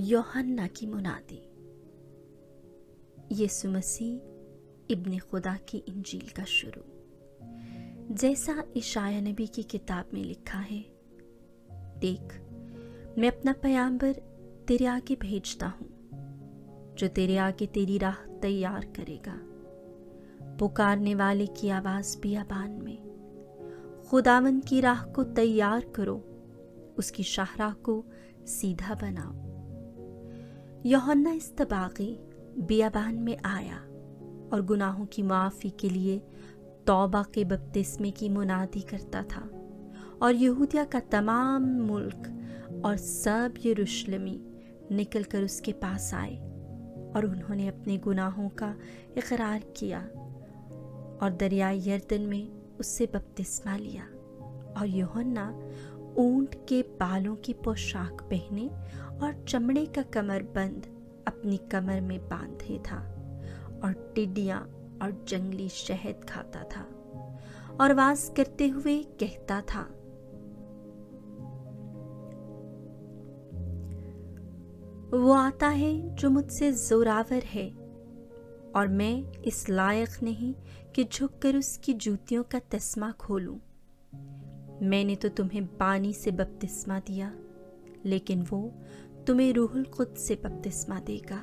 यूहन्ना की मुनादी। यीशु मसीह इब्ने खुदा की इंजील का शुरू। जैसा इशाया नबी की किताब में लिखा है, देख मैं अपना पैगंबर तेरे आगे भेजता हूँ, जो तेरे आगे तेरी राह तैयार करेगा। पुकारने वाले की आवाज़ बियाबान में, खुदावंद की राह को तैयार करो, उसकी शाहराह को सीधा बनाओ। यूहन्ना इस्तबागी बियाबान में आया और गुनाहों की माफ़ी के लिए तौबा के बपतिस्मे की मुनादी करता था, और यहूदिया का तमाम मुल्क और सब यरूशलेमी निकल कर उसके पास आए, और उन्होंने अपने गुनाहों का इकरार किया और दरियाए यरदन में उससे बपतिस्मा लिया। और यूहन्ना ऊंट के बालों की पोशाक पहने और चमड़े का कमरबंद अपनी कमर में बांधे था, और टिड्डियां और जंगली शहद खाता था, और आवाज करते हुए कहता था, वो आता है जो मुझसे जोरावर है, और मैं इस लायक नहीं कि झुककर उसकी जूतियों का तस्मा खोलूं। मैंने तो तुम्हें पानी से बपतिस्मा दिया, लेकिन वो तुम्हें रूहुल कुद्स से बपतिस्मा देगा।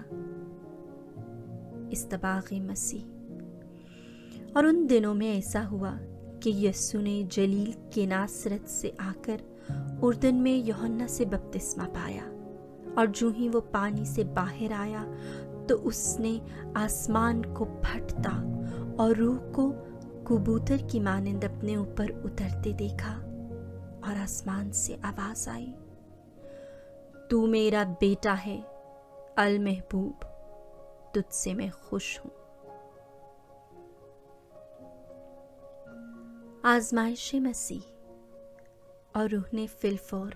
इस्तबागी मसीह। और उन दिनों में ऐसा हुआ कि यस्सु ने जलील के नासरत से आकर उर्दन में यूहन्ना से बपतिस्मा पाया, और जो ही वो पानी से बाहर आया तो उसने आसमान को फटता और रूह को कबूतर की मानिंद अपने ऊपर उतरते देखा, और आसमान से आवाज आई, तू मेरा बेटा है अल महबूब, तुझसे मैं खुश हूं। आजमाइश मसीह। और रूह ने फिलफौर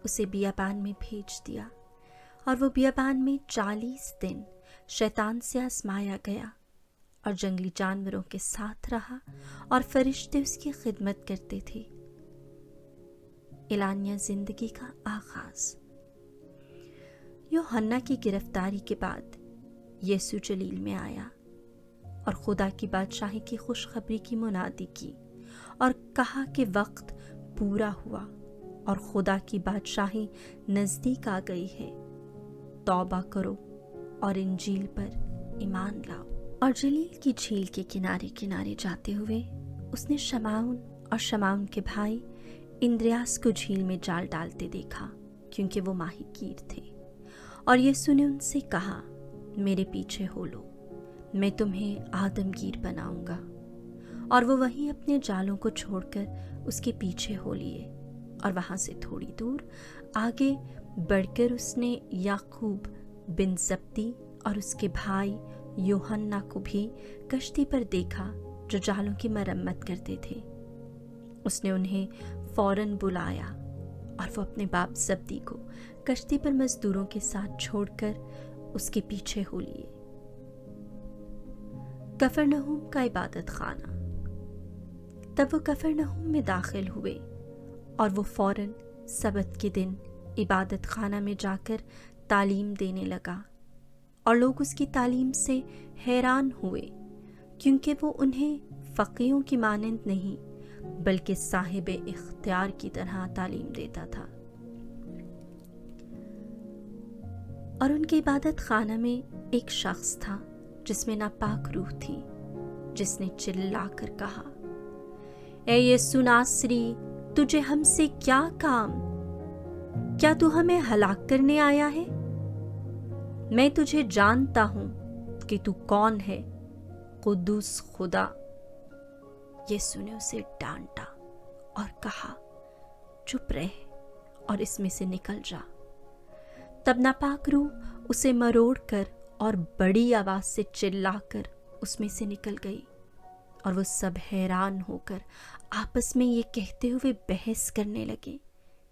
उसे बियाबान में भेज दिया, और वो बियाबान में 40 दिन शैतान से आजमाया गया, और जंगली जानवरों के साथ रहा, और फरिश्ते उसकी खिदमत करते थे। इलानिया जिंदगी का आगाज। यूहन्ना की गिरफ्तारी के बाद यीशु जलील में आया और खुदा की बादशाही की खुशखबरी की मुनादी की, और कहा कि वक्त पूरा हुआ और खुदा की बादशाही नजदीक आ गई है। तौबा करो और इंजील पर ईमान लाओ। और जलील की झील के किनारे किनारे जाते हुए उसने शमाउन और शमाउन के भाई इंद्रियास को झील में जाल डालते देखा, क्योंकि वो माहीगीर थे। और यीशु ने उनसे कहा, मेरे पीछे हो लो, मैं तुम्हें आदमगीर बनाऊंगा। और वो वहीं अपने जालों को छोड़कर उसके पीछे हो लिए, और वहां से थोड़ी दूर आगे बढ़कर उसने याकूब बिन जब्दी और उसके भाई यूहन्ना को भी कश्ती पर देखा, जो जालों की मरम्मत करते थे। उसने उन्हें फौरन बुलाया, और वो अपने बाप जब्दी को कश्ती पर मजदूरों के साथ छोड़कर उसके पीछे हो लिए। कफरनहूम का इबादत खाना। तब वो कफरनहूम में दाखिल हुए, और वो फौरन सबत के दिन इबादत खाना में जाकर तालीम देने लगा, और लोग उसकी तालीम से हैरान हुए, क्योंकि वो उन्हें फ़कीहों की मानंद नहीं बल्कि साहिब इख्तियार की तरह तालीम देता था। और उनके इबादत खाना में एक शख्स था जिसमें नापाक रूह थी, जिसने चिल्लाकर कहा, ए यीशु नासरी, तुझे हमसे क्या काम? क्या तू हमें हलाक करने आया है? मैं तुझे जानता हूं कि तू कौन है, कुद्दूस खुदा। यीशु ने उसे डांटा और कहा, चुप रह और इसमें से निकल जा। तब नापाक रूह उसे मरोड़कर और बड़ी आवाज से चिल्लाकर उसमें से निकल गई, और वो सब हैरान होकर आपस में ये कहते हुए बहस करने लगे,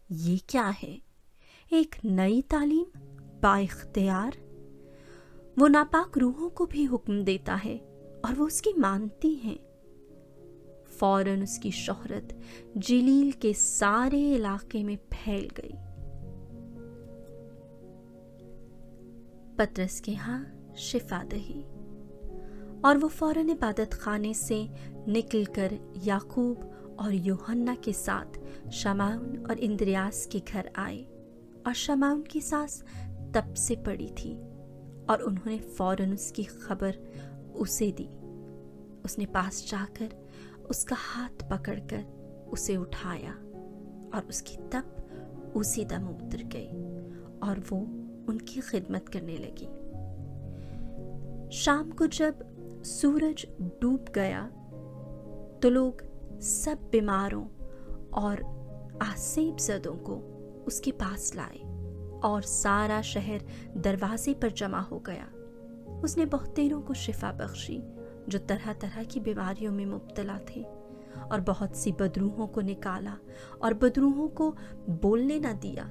ये क्या है? एक नई तालीम बाइख्तियार। वो नापाक रूहों को भी हुक्म देता है और वो उसकी मानती हैं। फौरन उसकी शोहरत जलील के सारे इलाके में फैल गई। पतरस के यहाँ शिफा दही। और वो फौरन इबादत खाने से निकलकर याकूब और यूहन्ना के साथ शमौन और इंद्रियास के घर आए। और शमौन की सांस तप से पड़ी थी और उन्होंने फौरन उसकी खबर उसे दी। उसने पास जाकर उसका हाथ पकड़कर उसे उठाया और उसकी तप उसी दम उतर गई और वो उनकी खिदमत करने लगी। शाम को जब सूरज डूब गया तो लोग सब बीमारों और आसेब ज़दों को उसके पास लाए और सारा शहर दरवाजे पर जमा हो गया। उसने बहुतेरों को शिफा बख्शी जो तरह तरह की बीमारियों में मुब्तला थे, और बहुत सी बदरूहों को निकाला और बदरूहों को बोलने न दिया,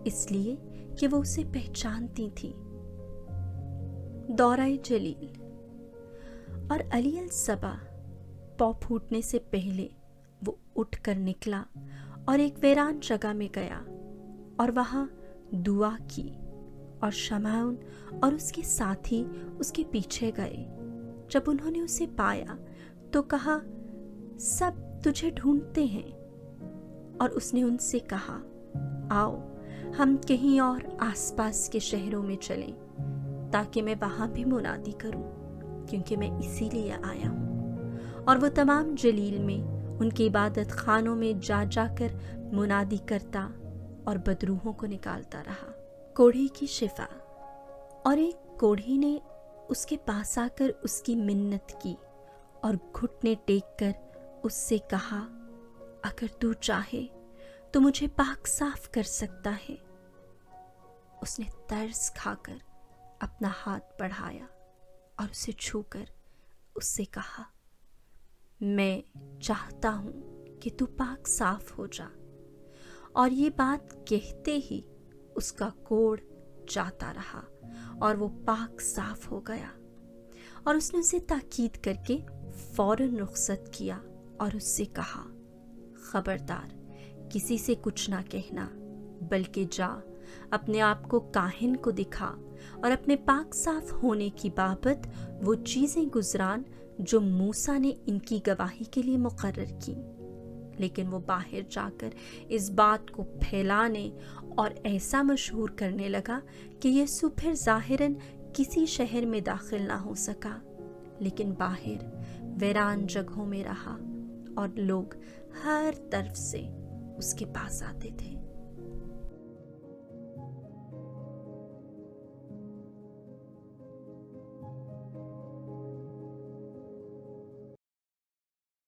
इसलिए कि वो उसे पहचानती थी। दौराए जलील। और अली अल सबा पौ फूटने से पहले वो उठकर निकला और एक वीरान जगह में गया और वहां दुआ की, और शमौन और उसके साथी उसके पीछे गए। जब उन्होंने उसे पाया तो कहा, सब तुझे ढूंढते हैं। और उसने उनसे कहा, आओ हम कहीं और आसपास के शहरों में चलें ताकि मैं वहां भी मुनादी करूं, क्योंकि मैं इसीलिए आया हूं। और वो तमाम जलील में उनकी इबादत खानों में जा जाकर मुनादी करता और बदरूहों को निकालता रहा। कोढ़ी की शिफा। और एक कोढ़ी ने उसके पास आकर उसकी मिन्नत की और घुटने टेक कर उससे कहा, अगर तू चाहे तो मुझे पाक साफ कर सकता है। उसने तरस खाकर अपना हाथ बढ़ाया और उसे छूकर उससे कहा, मैं चाहता हूं कि तू पाक साफ हो जा। और ये बात कहते ही उसका कोढ़ जाता रहा और वो पाक साफ हो गया। और उसने उसे ताकीद करके फौरन रुखसत किया और उससे कहा, खबरदार किसी से कुछ ना कहना, बल्कि जा अपने आप को काहिन को दिखा और अपने पाक साफ होने की बाबत वो चीज़ें गुजरान जो मूसा ने इनकी गवाही के लिए मुकर्रर की। लेकिन वो बाहर जाकर इस बात को फैलाने और ऐसा मशहूर करने लगा कि यीशु फिर ज़ाहिरन किसी शहर में दाखिल ना हो सका, लेकिन बाहर वीरान जगहों में रहा और लोग हर तरफ से उसके पास आते थे।